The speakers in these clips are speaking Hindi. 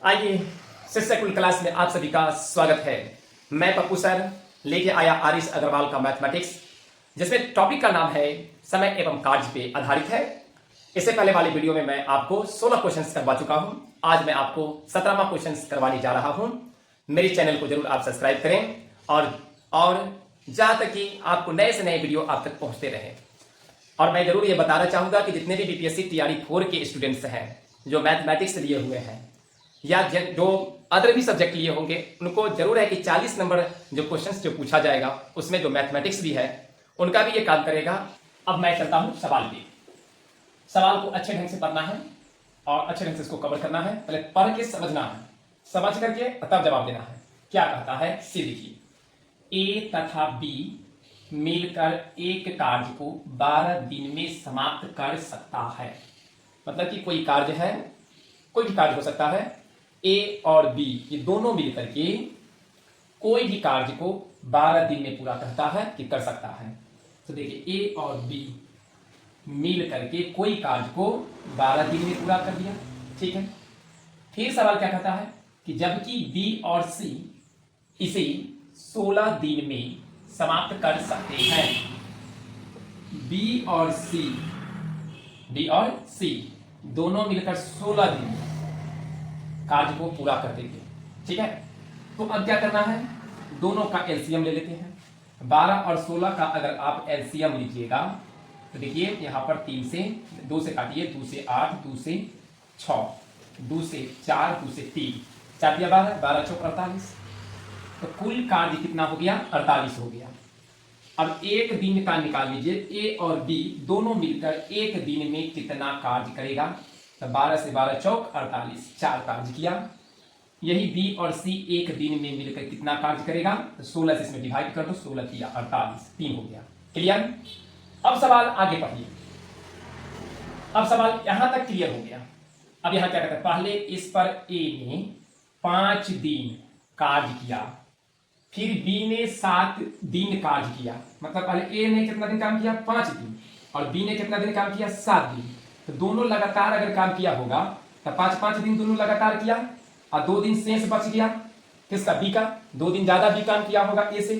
आइए शिक्षा कुल क्लास में आप सभी का स्वागत है। मैं पप्पू सर लेके आया आरिश अग्रवाल का मैथमेटिक्स, जिसमें टॉपिक का नाम है समय एवं कार्य पे आधारित है। इससे पहले वाले वीडियो में मैं आपको 16 क्वेश्चंस करवा चुका हूं। आज मैं आपको 17वां क्वेश्चंस करवाने जा रहा हूं। मेरे चैनल को जरूर आप सब्सक्राइब करें और जहां तक कि आपको नए से नए वीडियो आप तक पहुंचते रहे। और मैं जरूर ये बताना चाहूंगा कि जितने भी बीपीएससी टीआरई 4 के स्टूडेंट्स हैं जो मैथमेटिक्स लिए हुए हैं या जो अदर भी सब्जेक्ट लिए होंगे, उनको जरूर है कि 40 नंबर जो क्वेश्चंस जो पूछा जाएगा उसमें जो मैथमेटिक्स भी है उनका भी ये काम करेगा। अब मैं चलता हूं सवाल पे। सवाल को अच्छे ढंग से पढ़ना है और अच्छे ढंग से इसको कवर करना है। पहले पढ़ के समझना है, समझ करके तब जवाब देना है। क्या कहता है सी देखिए, ए तथा बी मिलकर एक कार्य को 12 दिन में समाप्त कर सकता है। मतलब कि कोई कार्य है, कोई भी कार्य हो सकता है, ए और बी ये दोनों मिलकर के कोई भी कार्य को 12 दिन में पूरा करता है कि कर सकता है। तो देखिए ए और बी मिल करके कोई कार्य को 12 दिन में पूरा कर दिया, ठीक है। फिर सवाल क्या कहता है कि जबकि बी और सी इसे 16 दिन में समाप्त कर सकते हैं। बी और सी दोनों मिलकर 16 दिन में कार्य को पूरा कर देंगे, ठीक है। तो अब क्या करना है, दोनों का एलसीएम ले लेते हैं। 12 और 16 का अगर आप एलसीएम लीजिएगा तो देखिए यहां पर 3 से 2 से काटिए, 2 से 8, 2 से 6, 2 से 4, 2 से 3, 4 दिया 12, 12 चौक 48। तो कुल कार्य कितना हो गया, 48 हो गया। अब एक दिन का निकाल लीजिए, ए और बी दोनों मिलकर एक दिन में कितना कार्य करेगा। तो 12 से 12 चौक 48, 4 कार्य किया। यही बी और सी एक दिन में मिलकर कितना कार्य करेगा, तो 16 से इसमें डिवाइड कर दो, 16 किया 48, 3 हो गया। क्लियर। अब सवाल आगे पढ़िए। अब सवाल यहां तक क्लियर हो गया। अब यहां क्या कहते हैं, पहले इस पर ए ने 5 दिन कार्य किया, फिर बी ने 7 दिन कार्य किया। मतलब पहले ए ने कितना दिन काम किया, 5 दिन, और बी ने कितना दिन काम किया, 7 दिन। तो दोनों लगातार अगर काम किया होगा तो 5-5 दिन दोनों लगातार किया और 2 दिन शेष बच गया किसका, बी का। 2 दिन ज्यादा बी काम किया होगा ए से,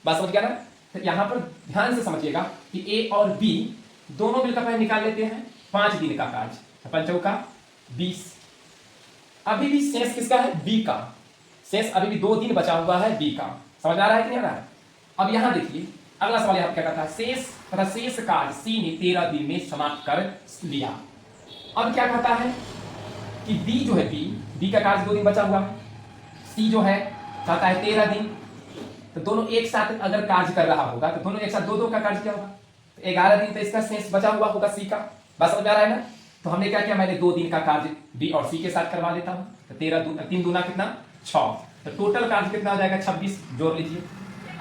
बात समझ गया ना। तो यहां पर ध्यान से समझिएगा कि ए और बी दोनों मिलकर पहले निकाल लेते हैं 5 दिन का कार्य, 5 का 20। अभी भी शेष किसका है, बी का। शेष अभी भी 2 दिन बचा हुआ है बी का। समझ आ रहा है कि नहीं आ रहा है। अब यहां देखिए अगला सवाल यहां क्या कहता है, शेष कार्य सी ने 13 दिन में समाप्त कर लिया। अब क्या कहता है कि बी जो है, बी का कार्य 2 दिन बचा हुआ है, सी जो है चाहता है 13 दिन। तो दोनों एक साथ अगर कार्य कर रहा होगा तो दोनों एक साथ 2-2 का कार्य किया होगा, तो 11 दिन तो इसका शेष बचा हुआ होगा सी का। बात समझ आ रहा है ना। तो हमने क्या किया, मैंने 2 दिन का कार्य बी और सी के साथ करवा देता हूं। तो 3 दूना कितना, 6। तो टोटल कार्य कितना हो जाएगा, 26। जोड़ लीजिए।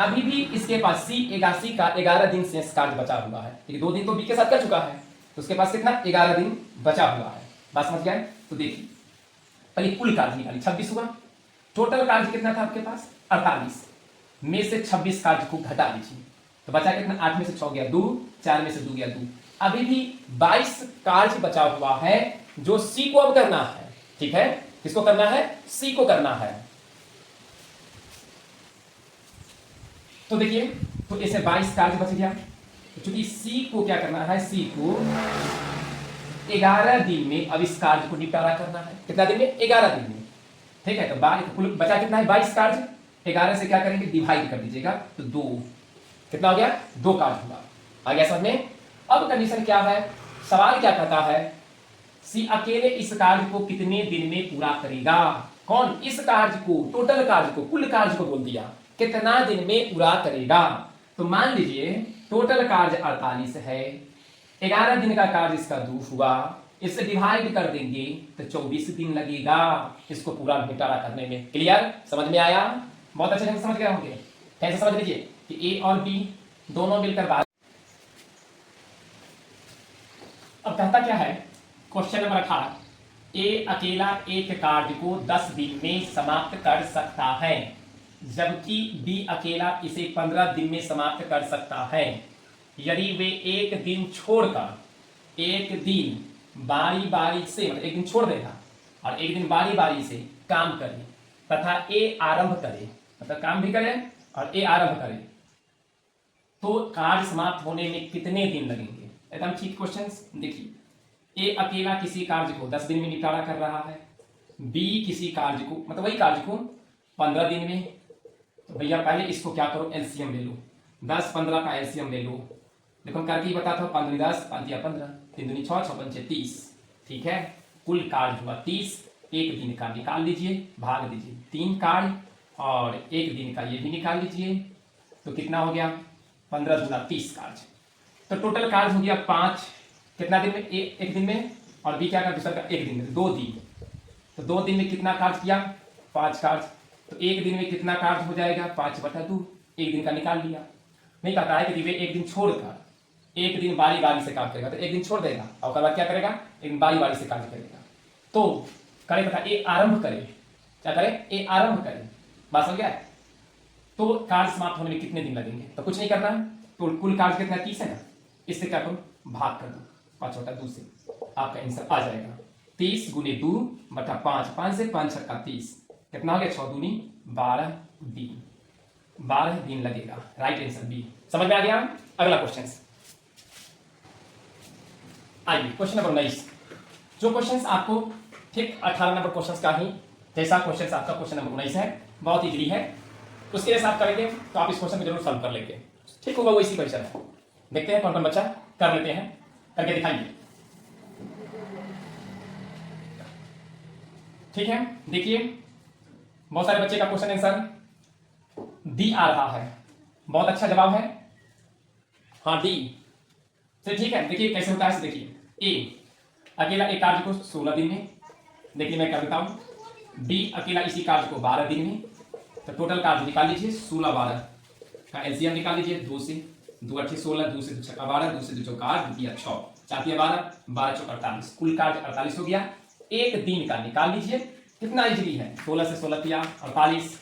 अभी भी इसके पास सी का 11 दिन शेष कार्य बचा हुआ है, क्योंकि 2 दिन तो बी के साथ कर चुका है, तो उसके पास कितना, 11 दिन बचा हुआ है। बात समझ गया। तो देखिए पहले कुल कार्य निकाली, 26 हुआ। टोटल कार्य कितना था आपके पास, 48 में से 26 कार्य को घटा लीजिए तो बचा कितना, 8 में से 6 गया 2, 4 में से 2 गया 2। अभी भी 22 कार्य बचा हुआ है जो सी को अब करना है, ठीक है। किसको करना है, सी को करना है। तो देखिए तो इसे 22 कार्य बच गया। तो चूंकि सी को क्या करना है, सी को 11 दिन में अब इस कार्य को निपटारा करना है। कितना दिन में, 11 दिन में, ठीक है। तो कुल बचा कितना है, 22 कार्य। 11 से क्या करेंगे, डिवाइड कर दीजिएगा तो 2, कितना हो गया, 2 कार्य हुआ। आ गया समझ में। अब कंडीशन क्या है, सवाल क्या कहता है, सी अकेले इस कार्य को कितने दिन में पूरा करेगा। कौन, इस कार्य को, टोटल कार्य को, कुल कार्य को बोल दिया, कितना दिन में पूरा करेगा। तो मान लीजिए टोटल कार्य 48 है, 11 दिन का कार्य इसका 2 हुआ, इससे डिवाइड कर देंगे तो 24 दिन लगेगा इसको पूरा निपटारा करने में। क्लियर, समझ में आया, बहुत अच्छे ढंग से समझ गए होंगे। कैसे समझ लीजिए कि ए और बी दोनों मिलकर बात। अब कहता क्या है, क्वेश्चन नंबर 18, ए अकेला एक कार्य को 10 दिन में समाप्त कर सकता है, जबकि बी अकेला इसे 15 दिन में समाप्त कर सकता है। यदि वे एक दिन छोड़कर, एक दिन बारी बारी से, मतलब एक दिन छोड़ देगा और एक दिन बारी बारी से काम करे तथा ए आरंभ करे, मतलब काम भी करे और ए आरंभ करे, तो कार्य समाप्त होने में कितने दिन लगेंगे? एकदम ठीक क्वेश्चन। देखिए, ए अकेला किसी कार्य को 10 दिन में निपटारा कर रहा है, बी किसी कार्य को, मतलब वही कार्य को 15 दिन में। तो भैया पहले इसको क्या करो, एलसीएम ले लो, 10 15 का एलसीएम ले लो। देखो हम करके ही बताता हूँ, 15 10 5 या 15, 3 दूनी 6 6 पंचे 30। ठीक है, कुल कार्य हुआ 30। एक दिन का निकाल लीजिए, भाग दीजिए 3 कार्य, और एक दिन का ये भी निकाल लीजिए, तो कितना हो गया, 15 दूना 30 कार्य। तो टोटल कार्य हो गया 5। कितना दिन में? एक दिन में। और बी क्या का दूसरा का एक दिन में, 2 दिन। तो 2 दिन में कितना कार्य किया? 5 कार्य। तो एक दिन में कितना कार्य हो जाएगा? 5/2। एक दिन का निकाल लिया। नहीं कहता है कि वे एक दिन छोड़कर एक दिन बारी बारी से काम करेगा, तो एक दिन छोड़ देगा और उसके बाद क्या करेगा? एक दिन बारी बारी से कार्य करेगा। तो करे तथा ए आरंभ करे, क्या करे? ए आरंभ करे। बात समझ गया? तो कार्य समाप्त होने में कितने दिन लगेंगे? तो कुछ नहीं करना है, तो कुल कार्य कितना? 30 है ना, इससे क्या करो, भाग कर दो 5/2 से, आपका आंसर आ जाएगा 30 × 2/5। 5 से 5 छक्का 30, कितना हो गया? 6 दूनी 12 दिन, 12 दिन लगेगा। Right answer B. समझ में आ गया? अगला क्वेश्चन आइए, क्वेश्चन नंबर 19। जो क्वेश्चन आपको ठीक 18 नंबर क्वेश्चन का ही जैसा क्वेश्चन आपका क्वेश्चन नंबर 19 है, बहुत इजली है, उसके जैसा आप करेंगे तो आप इस क्वेश्चन को जरूर सॉल्व कर लेंगे। ठीक होगा, वो इसी क्वेश्चन है। देखते हैं कौन कौन बच्चा कर लेते हैं, करके दिखाइए। ठीक है, देखिए बहुत सारे बच्चे का क्वेश्चन आंसर डी आ रहा है, बहुत अच्छा जवाब है। हाँ डी, चलिए ठीक है। देखिए कैसे होता है, देखिए ए अकेला एक कार्य को 16 दिन में, देखिए मैं कर देता हूं। बी अकेला इसी कार्य को 12 दिन में। तो टोटल कार्य निकाल लीजिए, 16 12 का एलसीएम निकाल लीजिए, 2 से 2 8 16, 2 से 2 6 12, 2 से 2 चौका 8, 2 6 4 12, 12 चौका 48, कुल कार्य 48 हो गया। एक दिन का निकाल लीजिए, कितना इजली है, 16 से 16 किया 48,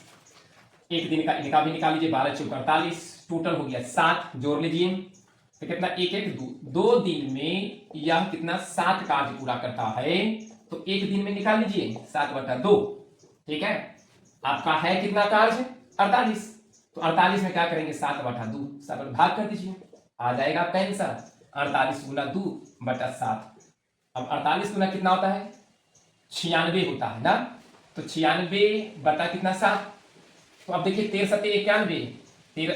एक दिन का इनका भी निकाल लीजिए, 12 चौका 48, टोटल हो गया 7, जोड़ लीजिए तो कितना, 1 1 2 दिन में यह कितना 7 कार्य पूरा करता है। तो एक दिन में निकाल लीजिए 7/2। ठीक है, आपका है कितना कार्य? 48। तो 48 में क्या करेंगे? 7/2, 7 भाग कर दीजिए, आ जाएगा आपका आंसर 48 × 2/7। अब 48 गुना कितना होता है? 96 होता है ना। तो 96 बटा कितना 7। तो अब देखिए 13 7 91,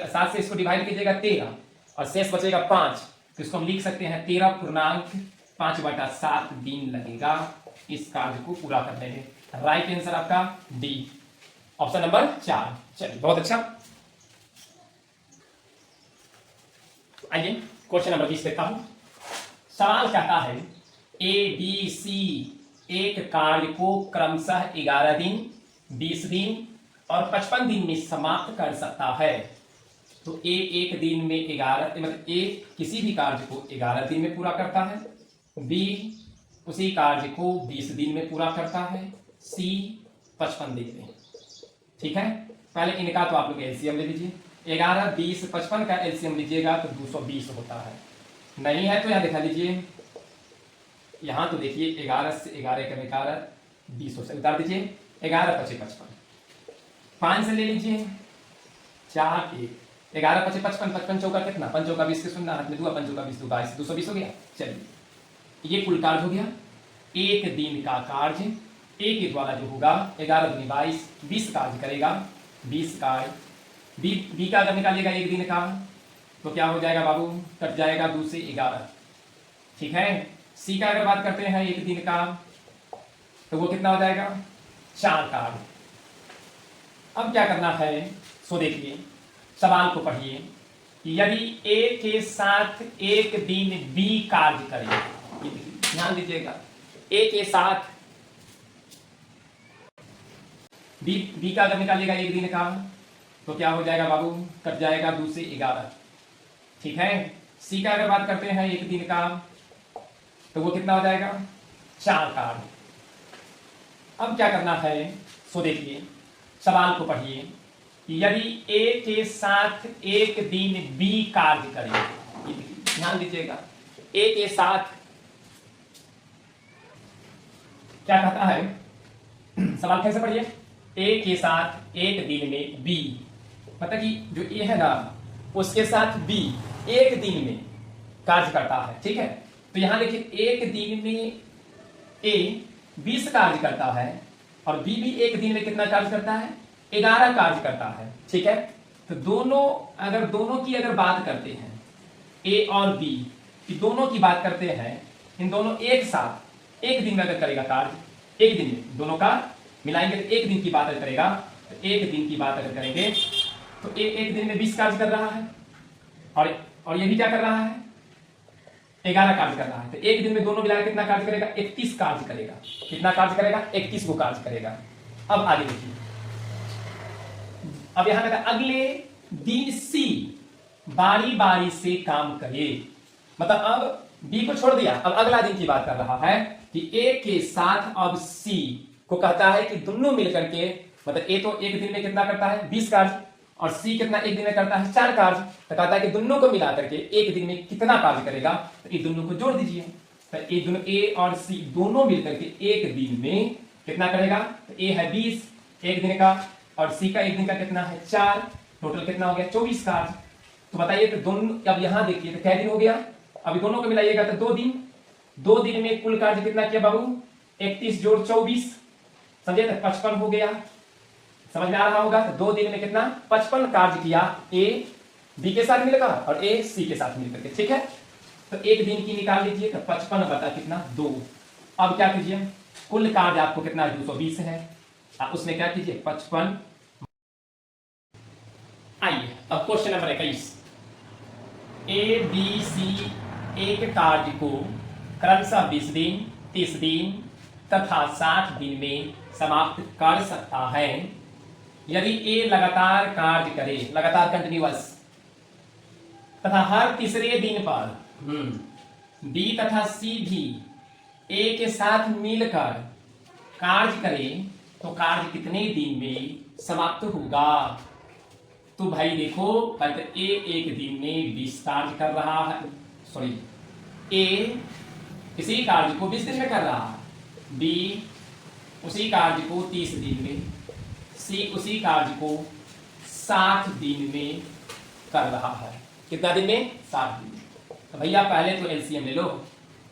7 से इसको डिवाइड कीजिएगा 13 और शेष बचेगा 5। तो इसको हम लिख सकते हैं 13.5/7 दिन लगेगा इस कार्य को पूरा करने में। राइट आंसर आपका डी, ऑप्शन नंबर 4। चलिए बहुत अच्छा। आइए क्वेश्चन नंबर 20 देखता हूं। सवाल कहता है ए बी सी एक कार्य को क्रमशः 11 दिन, 20 दिन और 55 दिन में समाप्त कर सकता है। तो ए एक दिन में 11, मतलब ए किसी भी कार्य को 11 दिन में पूरा करता है, बी उसी कार्य को 20 दिन में पूरा करता है, सी 55 दिन में। ठीक है, पहले इनका तो आप लोग एलसीएम ले लीजिए, 11 20 55 का एलसीएम लीजिएगा तो 220 होता है। नहीं है तो यहां दिखा लीजिए, यहां तो देखिए 11 से 11 का 11 20 हो सकता, उतार दीजिए 11 5 55, 5 से ले लीजिए 4 1, 11 5 55, 55 चौका कितना, 5 चौका 20 के सुनना हाथ में 2, 5 चौका 20 22, 220 हो गया। चलिए ये कुल कार्य हो गया, एक दिन का कार्य ए के द्वारा जो होगा 11 दूनी 22, 20 कार्य करेगा, 20 कार्य बी का अगर निकालिएगा एक दिन का तो क्या हो जाएगा बाबू, कट जाएगा 2 से 11। ठीक है, सी का अगर बात करते हैं एक दिन का तो वो कितना हो जाएगा, 4 कार्य। अब क्या करना है, सो देखिए सवाल को पढ़िए। यदि ए के साथ एक दिन बी कार्य करे, ध्यान दीजिएगा, ए के साथ बी का अगर निकालिएगा एक दिन का तो क्या हो जाएगा बाबू, कट जाएगा 2 से 11। ठीक है, सी का अगर बात करते हैं एक दिन का तो वो कितना हो जाएगा, 4 कार्य। अब क्या करना है, सो देखिए सवाल को पढ़िए। यदि ए के साथ एक दिन बी कार्य करे, ध्यान दीजिएगा, ए के साथ क्या कहता है, सवाल फिर से पढ़िए। ए के साथ एक दिन में बी, मतलब कि जो ए है ना उसके साथ बी एक दिन में कार्य करता है, ठीक है। तो यहां देखिए एक दिन में ए 20 कार्य करता है और बी भी एक दिन में कितना कार्य करता है, 11 कार्य करता है, ठीक है। तो दोनों की अगर बात करते हैं, ए और बी की दोनों की बात करते हैं, इन दोनों एक साथ एक दिन में अगर करेगा कार्य, एक दिन में दोनों का मिलाएंगे तो एक दिन की बात अगर करेगा, तो एक दिन की बात अगर करेंगे तो एक दिन में 20 कार्य कर रहा है और ये भी क्या कर रहा है, 11 कार्य कर रहा है। तो एक दिन में दोनों मिलाकर कितना कार्य करेगा, 31 कार्य करेगा। कितना कार्य करेगा, 31 को कार्य करेगा। अब आगे देखिए, अब यहां कहता है अगले दिन सी बारी बारी से काम करे, मतलब अब बी को छोड़ दिया, अब अगला दिन की बात कर रहा है कि ए के साथ अब सी को कहता है कि दोनों मिलकर के, मतलब ए तो एक दिन में कितना करता है 20 कार्य और सी कितना एक दिन में करता है 4 कार्य। तो कहता है कि दोनों को मिला करके एक दिन में कितना कार्य करेगा, तो ये दोनों को जोड़ दीजिए। तो ये दोनों ए और सी दोनों मिलकर के एक दिन में कितना करेगा, तो ए है 20 एक दिन का और सी का एक दिन का कितना है 4, टोटल कितना हो गया 24 कार्य। तो बताइए तो दोनों, अब यहां देखिए तो क्या दिन हो गया, अभी दोनों को मिलाइएगा तो 2 दिन, 2 दिन में कुल कार्य कितना किया बाबू, 31 जोड़ 24, समझे, तो 55 हो गया। समझ में आ रहा होगा, तो 2 दिन में कितना 55 कार्य किया ए बी के साथ मिलकर और ए सी के साथ मिलकर के, ठीक है। तो एक दिन की निकाल लीजिए तो 55 बता कितना 2। अब क्या कीजिए, कुल कार्य आपको कितना 220 है, उसमें क्या कीजिए 55। आइए अब question number 21, A B C एक कार्य को क्रमशः 20 दिन 30 दिन तथा 60 दिन में समाप्त कर सकता है यदि ए लगातार कार्य करे, लगातार कंटिन्यूअस, तथा हर तीसरे दिन पर बी तथा सी भी ए के साथ मिलकर कार्य करे, तो कार्य कितने दिन में समाप्त होगा। तो भाई देखो, ए एक दिन में 20 कार्य कर रहा है, सॉरी ए इसी कार्य को 20 दिन में कर रहा है, बी उसी कार्य को 30 दिन में, सी उसी कार्य को 60 दिन में कर रहा है। कितना दिन में, 60 दिन में। तो भैया पहले तो एलसीएम ले लो,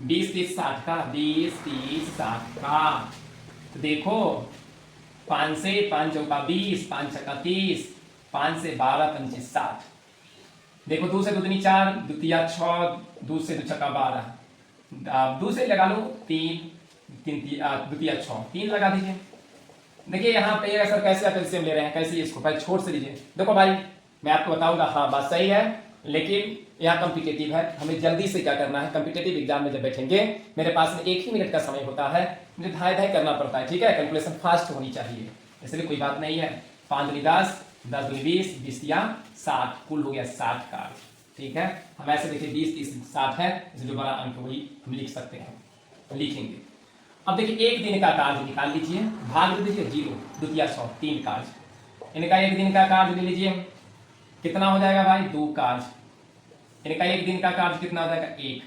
20 30 60 का, 20 30 60 का। तो देखो 5 से 5 चौका 20, 5 छक्का 30, 5 से 12 25 60। देखो 2 से 2 दूनी 4, द्वितीया 6, 2 से 2 छक्का 12, 2 से लगा लो 3 द्वितीया 6, 3 लगा दीजिए। देखिए यहाँ पे सर कैसे आप एलसीएम ले रहे हैं, कैसे इसको पहले छोड़ से लीजिए। देखो भाई मैं आपको बताऊंगा, हाँ बात सही है, लेकिन यहाँ कॉम्पिटिटिव है, हमें जल्दी से क्या करना है, कॉम्पिटिटिव एग्जाम में जब बैठेंगे मेरे पास में 1 ही मिनट का समय होता है, मुझे धाय धाय करना पड़ता है, ठीक है, कैलकुलेशन फास्ट होनी चाहिए, इसलिए कोई बात नहीं है। 5 दूनी 10, 10 दूनी 20, 20 या 60, कुल हो गया 60 कार्य, ठीक है। हम ऐसे देखिए 20 30 60 है, इसलिए जो बड़ा अंक वही हम लिख सकते हैं, लिखेंगे। अब देखिए एक दिन का कार्य निकाल लीजिए, भाग दे दीजिए 0, द्वितीया 100, 3 कार्य। इनका एक दिन का कार्य ले लीजिए, कितना हो जाएगा भाई 2 कार्य। इनका एक दिन का कार्य कितना हो जाएगा 1,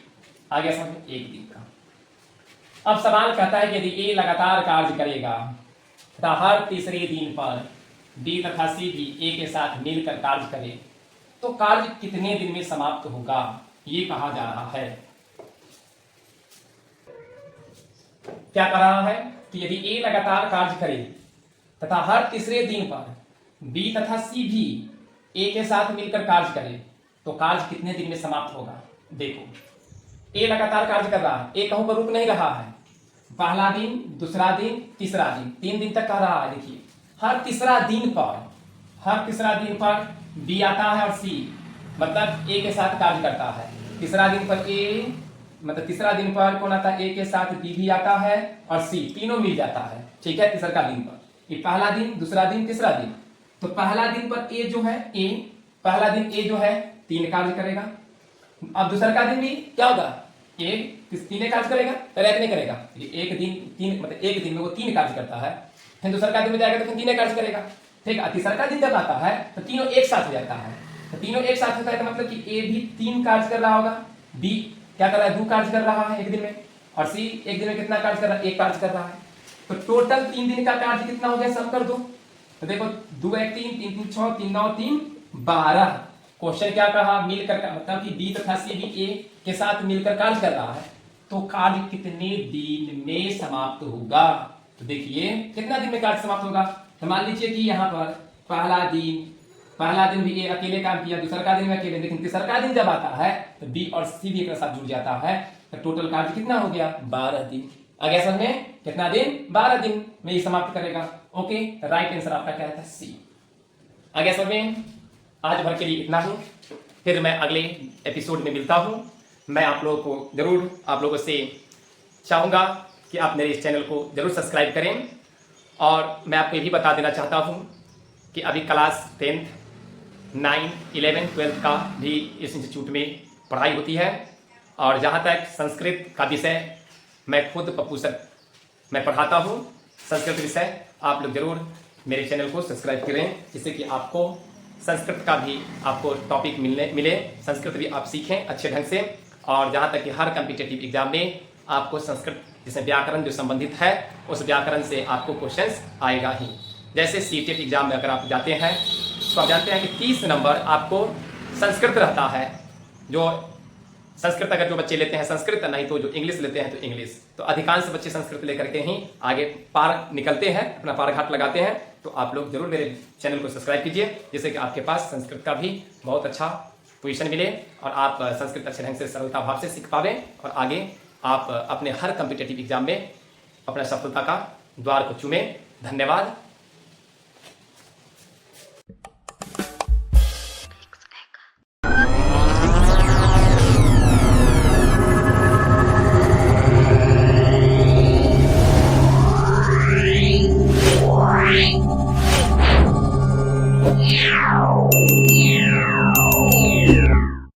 आ गया समझ, एक दिन का। अब सवाल कहता है कि यदि ए लगातार कार्य करेगा तथा हर तीसरे दिन पर बी तथा सी भी ए के साथ मिलकर कार्य करे, तो कार्य कितने दिन में समाप्त होगा, ये कहा जा रहा है। क्या कह रहा है कि यदि ए लगातार कार्य करे तथा हर तीसरे दिन पर बी तथा सी भी ए के साथ मिलकर कार्य करे, तो कार्य कितने दिन में समाप्त होगा। देखो ए लगातार कार्य कर रहा है, ए कहीं पर रुक नहीं रहा है, पहला दिन दूसरा दिन तीसरा दिन, 3 दिन तक कर रहा है। देखिए हर तीसरा दिन पर बी आता है और सी मतलब ए के साथ कार्य करता है। तीसरा दिन पर ए मतलब तीसरा दिन पर कौन आता है, ए के साथ बी भी आता है और सी, तीनों मिल जाता है, ठीक है। तीसरा दिन पर ये पहला दिन दूसरा दिन तीसरा दिन, तो पहला दिन पर ए जो है पहला दिन ए जो है 3 कार्य करेगा। अब दूसरा का दिन भी क्या होगा, ए 3 कार्य करेगा, एक नहीं करेगा, एक दिन 3 मतलब एक दिन में वो 3 कार्य करता है, फिर दूसरा का दिन में जाएगा तो फिर 3 कार्य करेगा, ठीक है। तीसरा का दिन जब आता है तो तीनों एक साथ हो जाता है, तो तीनों एक साथ होता है तो मतलब कि ए भी 3 कार्य कर रहा होगा, बी क्या कर रहा है 2 कार्य कर रहा है एक दिन में, और सी एक दिन में कितना कार्य कर रहा है 1 कार्य कर रहा है। तो टोटल 3 दिन का कार्य कितना हो गया, सम कर दो। तो देखो 2 1 3 3 3 6 3 9 3 12। क्वेश्चन क्या कहा, मिलकर का मतलब कि बी तथा सी भी ए के साथ मिलकर कार्य कर रहा है, तो कार्य कितने दिन में समाप्त होगा। तो देखिए कितना दिन में कार्य समाप्त होगा। तो मान लीजिए कि यहाँ पर पहला दिन भी ए अकेले काम किया, दूसरा का दिन में अकेले, लेकिन तीसरा का दिन जब आता है तो बी और सी भी एक साथ जुड़ जाता है, तो टोटल कार्य कितना हो गया, 12 दिन। आ गया समझ में, कितना दिन, 12 दिन में ये समाप्त करेगा। ओके, राइट आंसर आपका क्या था, सी। आ गया समझ में। आज भर के लिए इतना ही, फिर मैं अगले एपिसोड में मिलता हूं। मैं आप लोगों को जरूर, आप लोगों से चाहूंगा कि आप मेरे इस चैनल को जरूर सब्सक्राइब करें। और मैं आपको ये भी बता देना चाहता हूं कि अभी क्लास 10th 9 11 12 का भी इस इंस्टीट्यूट में पढ़ाई होती है। और जहाँ तक संस्कृत का विषय, मैं खुद पप्पू सर मैं पढ़ाता हूँ संस्कृत विषय। आप लोग जरूर मेरे चैनल को सब्सक्राइब करें, जिससे कि आपको संस्कृत का भी आपको टॉपिक मिले, संस्कृत भी आप सीखें अच्छे ढंग से। और जहाँ तक कि हर कॉम्पिटिटिव एग्जाम में आपको संस्कृत जिसमें व्याकरण जो संबंधित है, उस व्याकरण से आपको क्वेश्चंस आएगा ही। जैसे सीटेट एग्जाम में अगर आप जाते हैं तो आप जानते हैं कि 30 नंबर आपको संस्कृत रहता है। जो संस्कृत अगर जो बच्चे लेते हैं संस्कृत, नहीं तो जो इंग्लिश लेते हैं तो इंग्लिश। तो अधिकांश बच्चे संस्कृत लेकर के ही आगे पार निकलते हैं, अपना पार घाट लगाते हैं। तो आप लोग जरूर मेरे चैनल को सब्सक्राइब कीजिए, जिससे कि आपके पास संस्कृत का भी बहुत अच्छा पोजीशन मिले और आप संस्कृत अच्छे ढंग से सरलता भाव से सीख पावे और आगे आप अपने हर कॉम्पिटिटिव एग्जाम में अपना सफलता का द्वार को चूमे। धन्यवाद। Meow.